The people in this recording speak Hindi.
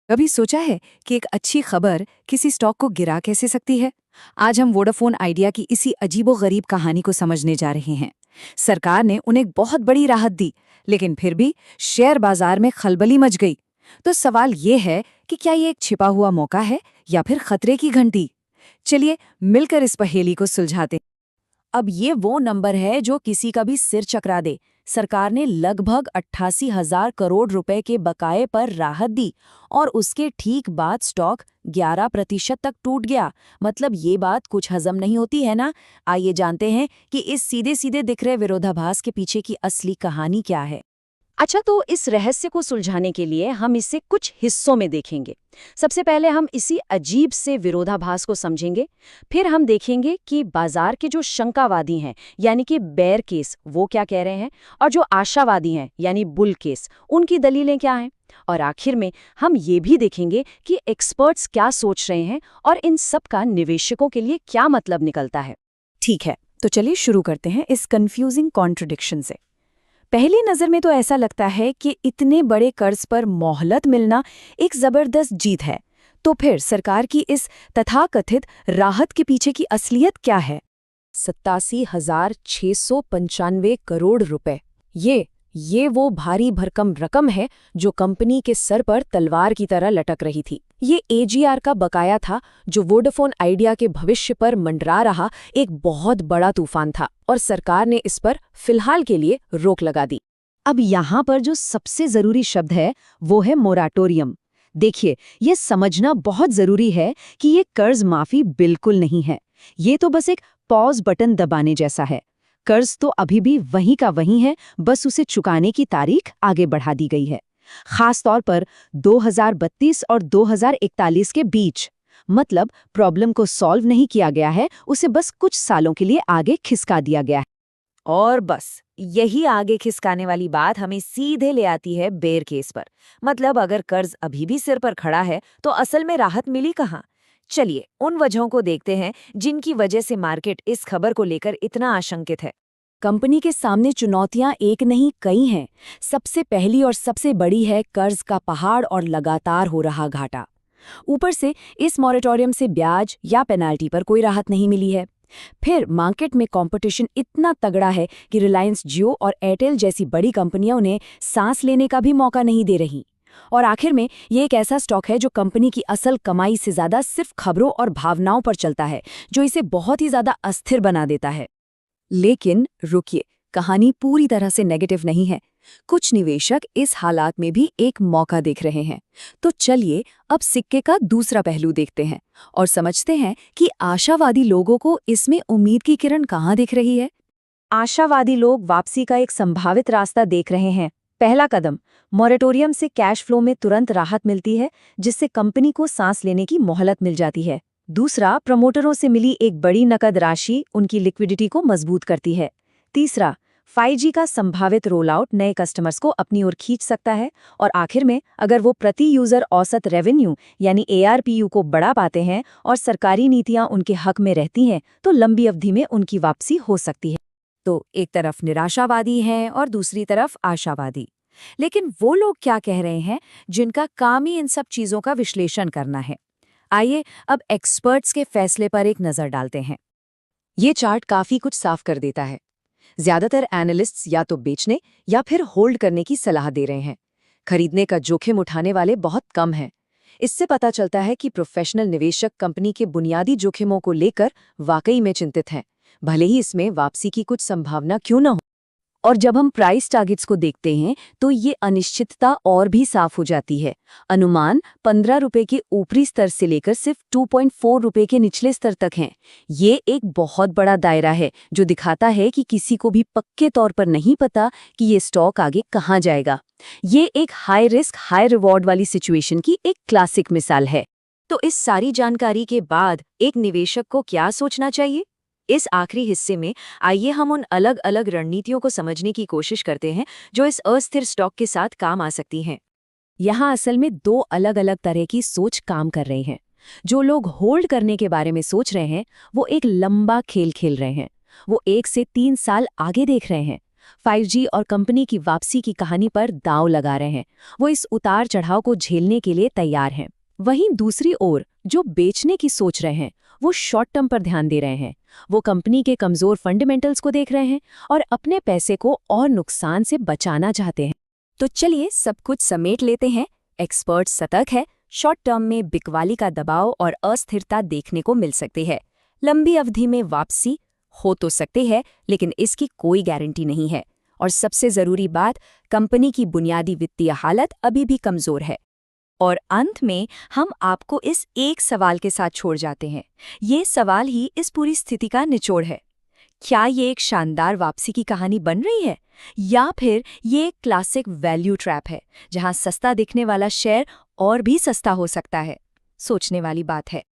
कभी सोचा है कि एक अच्छी खबर किसी स्टॉक को गिरा कैसे सकती है? आज हम वोडाफोन आइडिया की इसी अजीबोगरीब कहानी को समझने जा रहे हैं। सरकार ने उन्हें एक बहुत बड़ी राहत दी, लेकिन फिर भी शेयर बाजार में खलबली मच गई। तो सवाल ये है कि क्या ये एक छिपा हुआ मौका है या फिर खतरे की घंटी? चलिए मिलकर इस पहेली को सुलझाते। अब ये वो नंबर है जो किसी का भी सिर चकरा दे। सरकार ने लगभग 88,000 करोड़ रुपए के बकाये पर राहत दी और उसके ठीक बाद स्टॉक 11% तक टूट गया। मतलब ये बात कुछ हजम नहीं होती है ना। आइए जानते हैं कि इस सीधे सीधे दिख रहे विरोधाभास के पीछे की असली कहानी क्या है। अच्छा, तो इस रहस्य को सुलझाने के लिए हम इसे कुछ हिस्सों में देखेंगे। सबसे पहले हम इसी अजीब से विरोधाभास को समझेंगे। फिर हम देखेंगे कि बाजार के जो शंकावादी हैं यानी कि बेयर केस वो क्या कह रहे हैं, और जो आशावादी हैं यानी बुल केस उनकी दलीलें क्या हैं। और आखिर में हम ये भी देखेंगे कि एक्सपर्ट्स क्या सोच रहे हैं और इन सब का निवेशकों के लिए क्या मतलब निकलता है। ठीक है, तो चलिए शुरू करते हैं इस कंफ्यूजिंग कॉन्ट्रडिक्शन से। पहली नजर में तो ऐसा लगता है कि इतने बड़े कर्ज पर मोहलत मिलना एक जबरदस्त जीत है। तो फिर सरकार की इस तथाकथित राहत के पीछे की असलियत क्या है? 87,695 करोड़ रुपए। ये वो भारी भरकम रकम है जो कंपनी के सर पर तलवार की तरह लटक रही थी। ये एजीआर का बकाया था जो वोडाफोन आइडिया के भविष्य पर मंडरा रहा एक बहुत बड़ा तूफान था, और सरकार ने इस पर फिलहाल के लिए रोक लगा दी। अब यहाँ पर जो सबसे जरूरी शब्द है वो है मोराटोरियम। देखिए, ये समझना बहुत जरूरी है कि ये कर्ज माफी बिल्कुल नहीं है। ये तो बस एक पॉज बटन दबाने जैसा है। कर्ज तो अभी भी वहीं का वहीं है, बस उसे चुकाने की तारीख आगे बढ़ा दी गई है, खास तौर पर 2032 और 2041 के बीच। मतलब प्रॉब्लम को सॉल्व नहीं किया गया है, उसे बस कुछ सालों के लिए आगे खिसका दिया गया है। और बस यही आगे खिसकाने वाली बात हमें सीधे ले आती है बेयर केस पर। मतलब अगर कर्ज अभी भी सिर पर खड़ा है तो असल में राहत मिली कहाँ? चलिए उन वजहों को देखते हैं जिनकी वजह से मार्केट इस खबर को लेकर इतना आशंकित है। कंपनी के सामने चुनौतियां एक नहीं कई हैं। सबसे पहली और सबसे बड़ी है कर्ज का पहाड़ और लगातार हो रहा घाटा। ऊपर से इस मॉरेटोरियम से ब्याज या पेनाल्टी पर कोई राहत नहीं मिली है। फिर मार्केट में कंपटीशन इतना तगड़ा है कि रिलायंस जियो और एयरटेल जैसी बड़ी कंपनियां उन्हें सांस लेने का भी मौका नहीं दे रही। और आखिर में ये एक ऐसा स्टॉक है जो कंपनी की असल कमाई से ज्यादा सिर्फ खबरों और भावनाओं पर चलता है, जो इसे बहुत ही ज्यादा अस्थिर बना देता है। लेकिन रुकिए, कहानी पूरी तरह से नेगेटिव नहीं है। कुछ निवेशक इस हालात में भी एक मौका देख रहे हैं। तो चलिए अब सिक्के का दूसरा पहलू देखते हैं और समझते हैं कि आशावादी लोगों को इसमें उम्मीद की किरण कहाँ दिख रही है। आशावादी लोग वापसी का एक संभावित रास्ता देख रहे हैं। पहला कदम, मॉरेटोरियम से कैश फ्लो में तुरंत राहत मिलती है, जिससे कंपनी को सांस लेने की मोहलत मिल जाती है। दूसरा, प्रमोटरों से मिली एक बड़ी नकद राशि उनकी लिक्विडिटी को मजबूत करती है। तीसरा, 5G का संभावित रोल आउट नए कस्टमर्स को अपनी ओर खींच सकता है। और आखिर में अगर वो प्रति यूजर औसत रेवेन्यू यानी ARPU को बढ़ा पाते हैं और सरकारी नीतियां उनके हक में रहती हैं, तो लंबी अवधि में उनकी वापसी हो सकती है। तो एक तरफ निराशावादी हैं और दूसरी तरफ आशावादी। लेकिन वो लोग क्या कह रहे हैं जिनका काम ही इन सब चीजों का विश्लेषण करना है? आइए अब एक्सपर्ट्स के फैसले पर एक नजर डालते हैं। ये चार्ट काफी कुछ साफ कर देता है। ज्यादातर एनालिस्ट्स या तो बेचने या फिर होल्ड करने की सलाह दे रहे हैं। खरीदने का जोखिम उठाने वाले बहुत कम हैं। इससे पता चलता है कि प्रोफेशनल निवेशक कंपनी के बुनियादी जोखिमों को लेकर वाकई में चिंतित हैं, भले ही इसमें वापसी की कुछ संभावना क्यों न हो। और जब हम प्राइस टारगेट्स को देखते हैं तो ये अनिश्चितता और भी साफ हो जाती है। अनुमान 15 रुपए के ऊपरी स्तर से लेकर सिर्फ 2.4 रुपए के निचले स्तर तक हैं। ये एक बहुत बड़ा दायरा है जो दिखाता है कि किसी को भी पक्के तौर पर नहीं पता कि ये स्टॉक आगे कहाँ जाएगा। ये एक हाई रिस्क हाई रिवॉर्ड वाली सिचुएशन की एक क्लासिक मिसाल है। तो इस सारी जानकारी के बाद एक निवेशक को क्या सोचना चाहिए? इस आखिरी हिस्से में आइए हम उन अलग अलग रणनीतियों को समझने की कोशिश करते हैं जो इस अस्थिर स्टॉक के साथ काम आ सकती हैं। यहाँ असल में दो अलग अलग तरह की सोच काम कर रही हैं। जो लोग होल्ड करने के बारे में सोच रहे हैं वो एक लंबा खेल खेल रहे हैं। वो 1 से 3 साल आगे देख रहे हैं। 5G और कंपनी की वापसी की कहानी पर दांव लगा रहे हैं। वो इस उतार चढ़ाव को झेलने के लिए तैयार हैं। वहीं दूसरी ओर जो बेचने की सोच रहे हैं वो शॉर्ट टर्म पर ध्यान दे रहे हैं। वो कंपनी के कमजोर फंडामेंटल्स को देख रहे हैं और अपने पैसे को और नुकसान से बचाना चाहते हैं। तो चलिए सब कुछ समेट लेते हैं। एक्सपर्ट सतर्क है, शॉर्ट टर्म में बिकवाली का दबाव और अस्थिरता देखने को मिल सकती है। लंबी अवधि में वापसी हो तो सकती है, लेकिन इसकी कोई गारंटी नहीं है। और सबसे जरूरी बात, कंपनी की बुनियादी वित्तीय हालत अभी भी कमजोर है। और अंत में हम आपको इस एक सवाल के साथ छोड़ जाते हैं। ये सवाल ही इस पूरी स्थिति का निचोड़ है। क्या ये एक शानदार वापसी की कहानी बन रही है, या फिर ये एक क्लासिक वैल्यू ट्रैप है, जहां सस्ता दिखने वाला शेयर और भी सस्ता हो सकता है? सोचने वाली बात है।